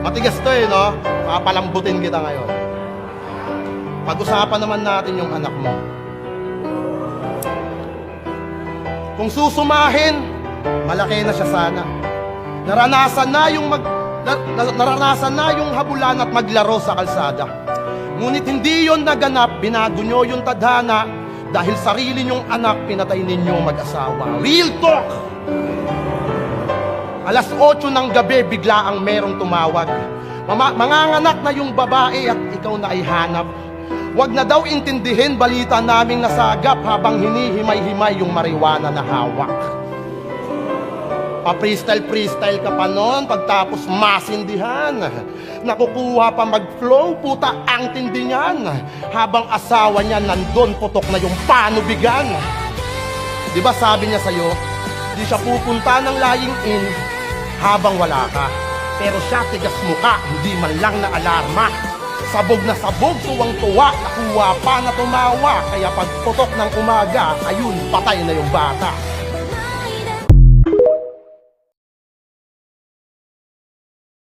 Matigas to eh, no? Papalambutin kita ngayon. Pag-usapan naman natin yung anak mo. Kung susumahin, malaki na siya sana. Naranasan na yung habulan at maglaro sa kalsada. Ngunit hindi yon naganap, binago nyo yung tadhana dahil sarili nyong anak pinatay ninyong mag-asawa. Real talk! Alas 8 ng gabi, bigla ang merong tumawag. Manganganak na yung babae at ikaw na ay hanap. Huwag na daw intindihin balita naming nasagap habang hinihimay-himay yung marijuana na hawak. Pa-freestyle ka pa noon, pagtapos masindihan. Nakukuha pa mag-flow, puta ang tindi niyan. Habang asawa niya nandun, putok na yung panubigan. Di ba sabi niya sa'yo, di siya pupunta ng lying in habang wala ka. Pero siya tigas mukha, hindi man lang na alarma. Sabog na sabog, tuwang-tuwa, nakuha pa na tumawa. Kaya pagputok ng umaga, ayun, patay na yung bata.